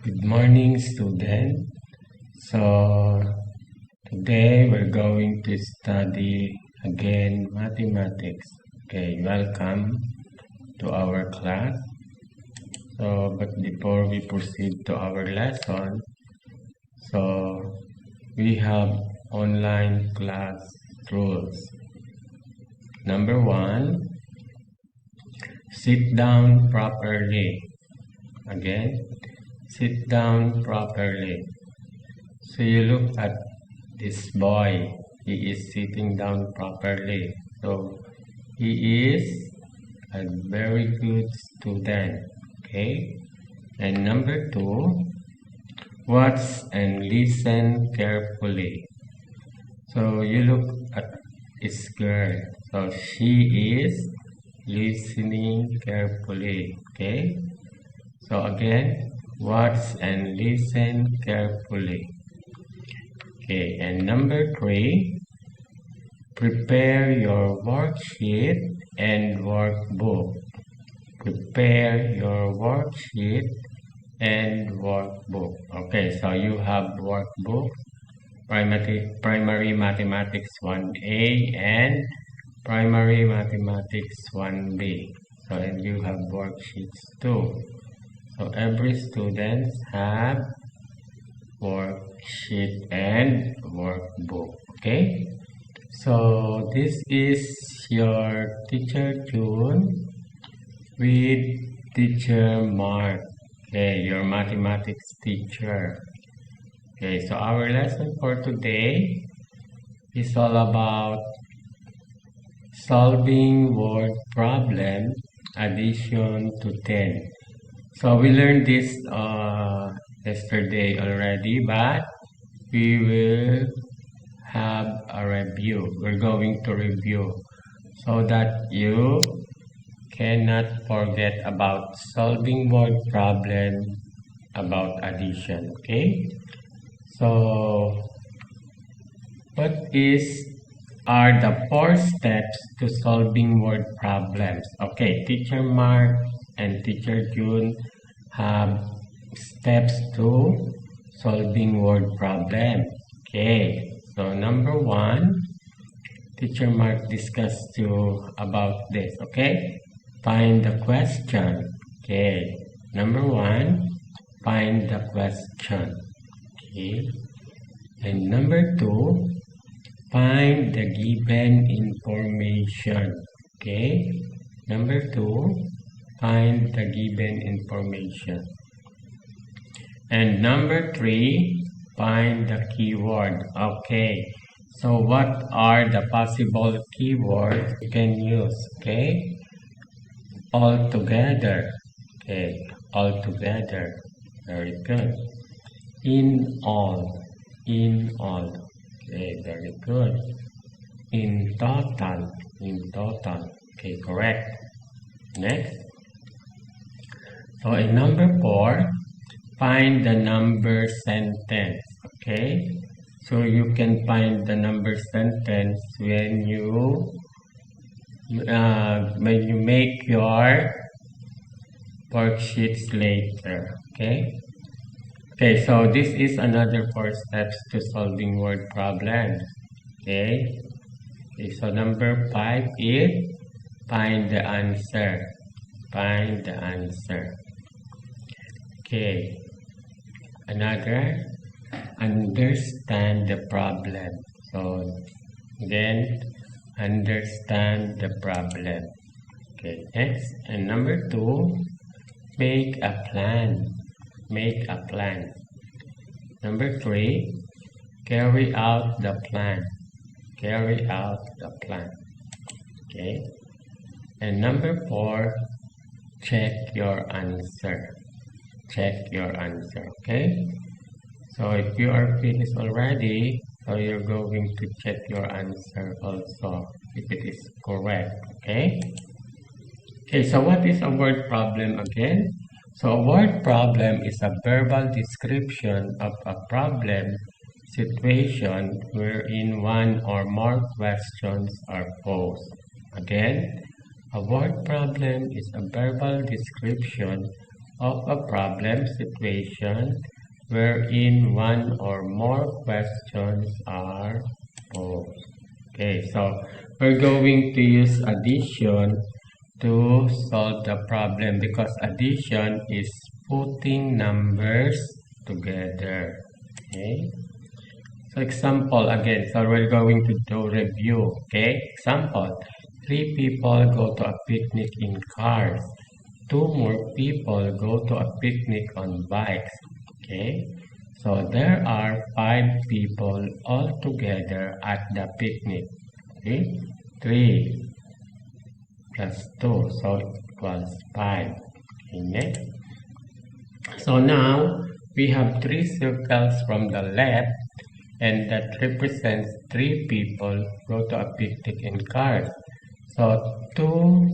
Good morning, student. So, today we're going to study again mathematics. Okay, welcome to our class. But before we proceed to our lesson, we have online class rules. Number one, sit down properly. Again, sit down properly. So you look at this boy. He is sitting down properly. So he is a very good student. Okay. And number two, watch and listen carefully. So you look at this girl. So she is listening carefully. Okay. So again, watch and listen carefully. Okay, and number three, prepare your worksheet and workbook. Prepare your worksheet and workbook. Okay, so you have workbook, primary mathematics 1A and primary mathematics 1B. So, and you have worksheets too. So every student have worksheet and workbook. Okay, so this is your teacher June with teacher Mark. Okay, your mathematics teacher. Okay, so our lesson for today is all about solving word problem addition to 10. So we learned this yesterday already, but we will have a review. We're going to review so that you cannot forget about solving word problem about addition. Okay, so what are the 4 steps to solving word problems? Okay, teacher Mark and teacher June have steps to solving word problem. Okay, so number 1, teacher Mark discussed about this. Okay, find the question. Okay, number 1, find the question. Okay, and number 2, find the given information. Okay, number 2, find the given information. And number 3, find the keyword. Okay, so what are the possible keywords you can use? Okay, all together. Okay, all together. Very good. In all. In all. Okay, very good. In total. In total. Okay, correct. Next. So in number 4, find the number sentence. Okay, so you can find the number sentence when you make your worksheets later. Okay, so this is another 4 steps to solving word problems. Okay, so number 5 is find the answer. Find the answer. Okay, another, understand the problem. So again, understand the problem. Okay, next, and number 2, make a plan. Make a plan. Number 3, carry out the plan. Carry out the plan. Okay, and number 4, check your answer. Check your answer. Okay, so if you are finished already, so you're going to check your answer also if it is correct. Okay, so what is a word problem again? So a word problem is a verbal description of a problem situation wherein one or more questions are posed. Again, a word problem is a verbal description of a problem situation wherein one or more questions are posed. Okay, so we're going to use addition to solve the problem because addition is putting numbers together. Okay, so example again, so we're going to do review. Okay, example, 3 people go to a picnic in cars. 2 more people go to a picnic on bikes. Okay, so there are 5 people altogether at the picnic. Okay, 3 plus 2, so equals 5. Okay, next. So now we have 3 circles from the left and that represents 3 people go to a picnic in cars. So 2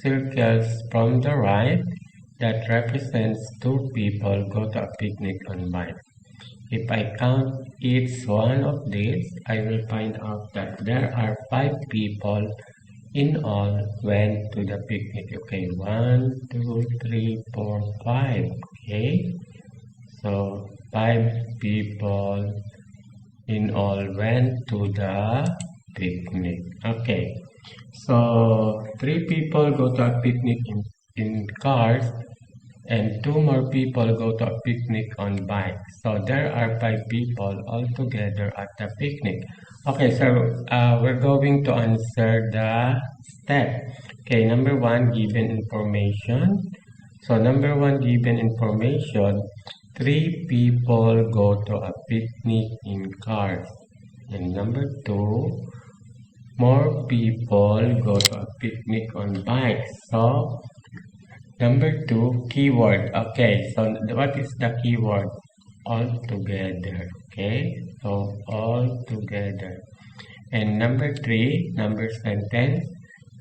circles from the right that represents 2 people go to a picnic on bike. If I count each one of these, I will find out that there are 5 people in all went to the picnic. Okay, 1, 2, 3, 4, 5. Okay, so 5 people in all went to the picnic. Okay, so 3 people go to a picnic in cars and 2 more people go to a picnic on bikes. So there are 5 people altogether at the picnic. Okay, so we're going to answer the step. Okay, number 1, given information. So number 1, given information, 3 people go to a picnic in cars. And number 2, more people go to a picnic on bikes. So number 2, keyword. Okay, so what is the keyword? All together. Okay, so all together. And number 3, number sentence,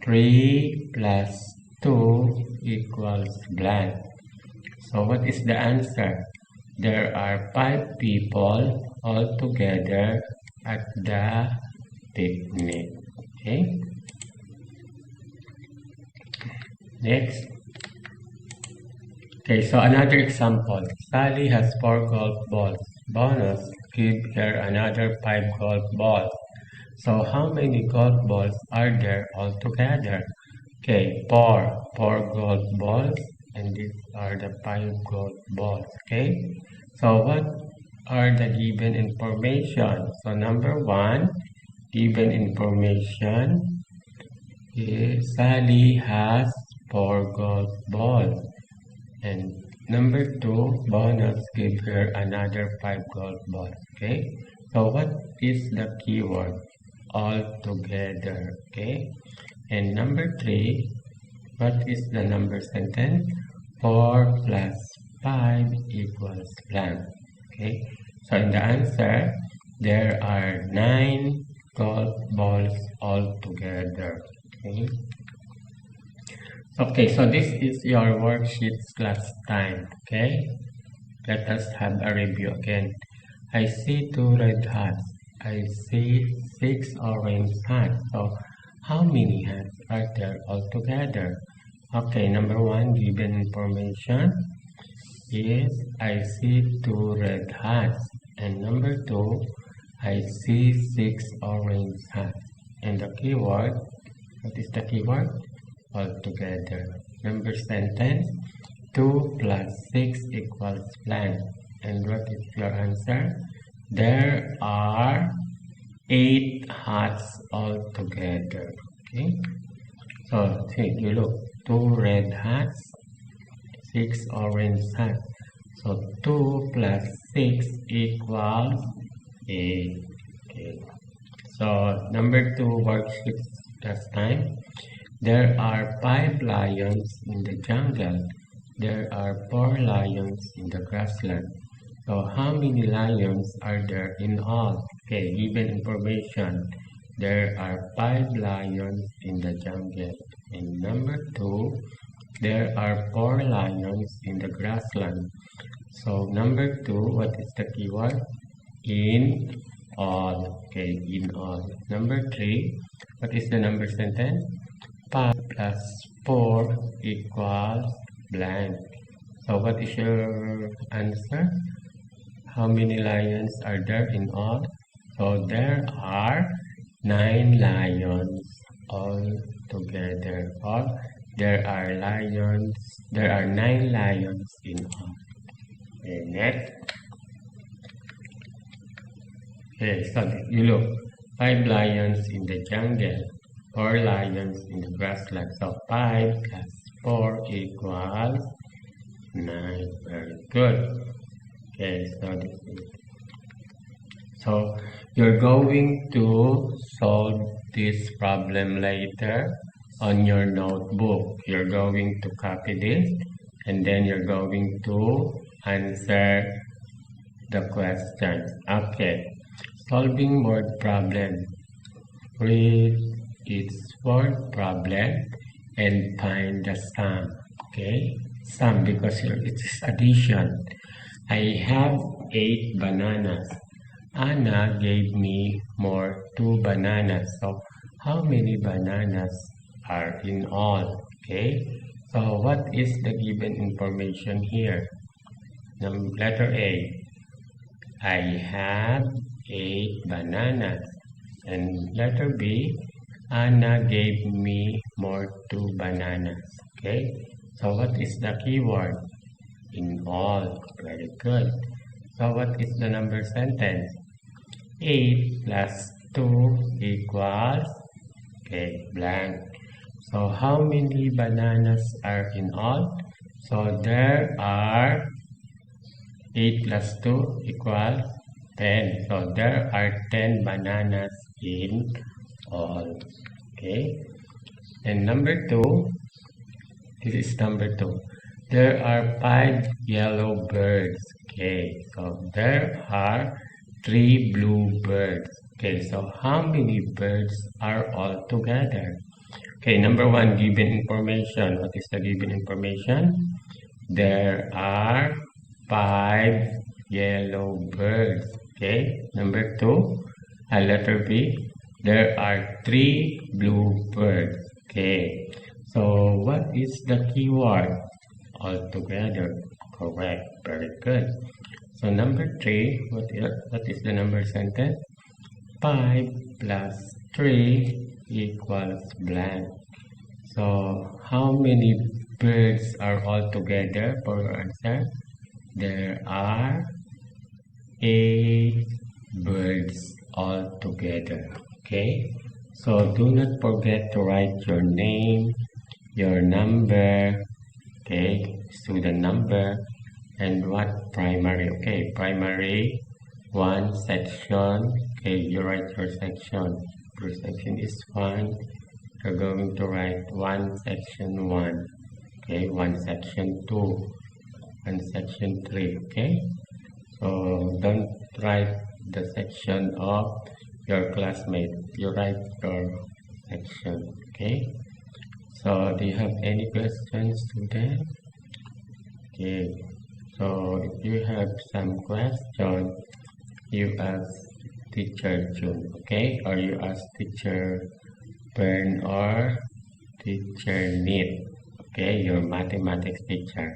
3 plus 2 equals blank. So what is the answer? There are 5 people all together at the picnic. Okay, next. Okay, so another example. Sally has 4 golf balls. Bonus, give her another 5 golf balls. So how many golf balls are there altogether? Okay, 4 golf balls, and these are the 5 golf balls. Okay, so what are the given information? So number 1, given information is Sally has 4 golf balls. And number 2, bonus, give her another 5 golf balls. Okay, so what is the keyword? All together. Okay, and number 3, what is the number sentence? 4 plus 5 equals blank. Okay, so in the answer, there are 9 golf balls altogether. Okay. Okay, so this is your worksheets class time. Okay, let us have a review again. I see 2 red hats. I see 6 orange hats. So how many hats are there altogether? Okay, number 1, given information is I see 2 red hats. And number 2, I see 6 orange hats. And the keyword, what is the keyword? Altogether. Number sentence, 2 plus 6 equals blank. And what is your answer? There are 8 hats altogether. Okay, so take you look, 2 red hats, 6 orange hats. So 2 plus 6 equals 8. Okay, so number 2 worksheets last time. There are 5 lions in the jungle. There are 4 lions in the grassland. So how many lions are there in all? Okay, given information. There are 5 lions in the jungle. And number 2, there are 4 lions in the grassland. So number 2, what is the keyword? In all. Okay, in all. Number 3, what is the number sentence? 5 plus 4 equals blank. So what is your answer? How many lions are there in all? So there are 9 lions all together. Or there are 9 lions in all. Okay, next. Okay, so you look. 5 lions in the jungle. 4 lions in the grassland. So 5 plus 4 equals 9. Very good. Okay, so you're going to solve this problem later on your notebook. You're going to copy this and then you're going to answer the questions. Okay, solving word problem. Read its word problem and find the sum. Okay, sum because here it is addition. I have 8 bananas. Anna gave me more 2 bananas. So how many bananas are in all? Okay. So what is the given information here? Letter A. I have 8 bananas. And letter B. Anna gave me more 2 bananas. Okay. So what is the keyword? In all. Very good. So what is the number sentence? 8 plus 2 equals, okay, blank. So how many bananas are in all? So there are 8 plus 2 equals 10. So there are 10 bananas in all. Okay. And number 2, this is number 2. There are 5 yellow birds. Okay, so there are 3 blue birds. Okay, so how many birds are all together? Okay, number 1, given information. What is the given information? There are 5 yellow birds. Okay, number 2, letter B. There are 3 blue birds. Okay, so what is the keyword? All together. Correct. Very good. So number 3, what is the number sentence? 5 plus 3 equals blank. So how many birds are all together for your answer? There are 8 birds all together. Okay. So do not forget to write your name, your number, okay, student number, and what primary. Okay, primary 1 section. Okay, you write your section. Your section is 1. You're going to write 1 section 1. Okay, 1 section 2. 1 section 3. Okay, so don't write the section of your classmate. You write your section. Okay, so do you have any questions today? Okay, so if you have some question, you ask teacher June, okay? Or you ask teacher Bern or teacher Nit, okay? Your mathematics teacher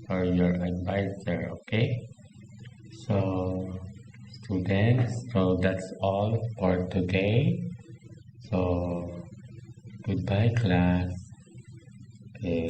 or your advisor, okay? So students, so that's all for today. So goodbye class. Okay.